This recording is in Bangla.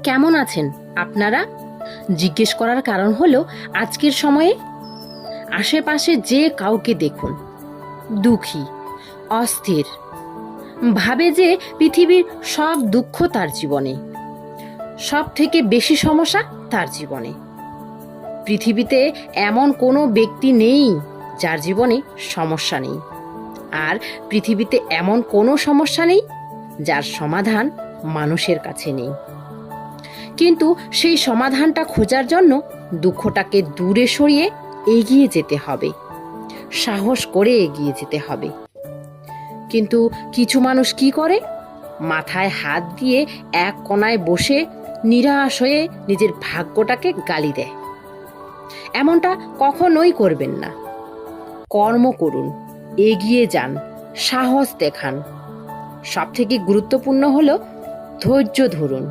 কেমন আছেন আপনারা? জিজ্ঞেস করার কারণ হলো আজকের সময়ে আশেপাশে যে কাউকে দেখুন দুঃখী, অস্থির, ভাবে যে পৃথিবীর সব দুঃখ তার জীবনে, সব থেকে বেশি সমস্যা তার জীবনে। পৃথিবীতে এমন কোনো ব্যক্তি নেই যার জীবনে সমস্যা নেই, আর পৃথিবীতে এমন কোনো সমস্যা নেই যার সমাধান মানুষের কাছে নেই। কিন্তু সেই সমাধানটা খোঁজার জন্য দুঃখটাকে দূরে সরিয়ে এগিয়ে যেতে হবে, সাহস করে এগিয়ে যেতে হবে। কিন্তু কিছু মানুষ কি করে? মাথায় হাত দিয়ে এক কোণায় বসে নিরাশ হয়ে নিজের ভাগ্যটাকে গালি দেয়। এমনটা কখনোই করবেন না। কর্ম করুন, এগিয়ে যান, সাহস দেখান। সবথেকে গুরুত্বপূর্ণ হলো ধৈর্য ধরুন।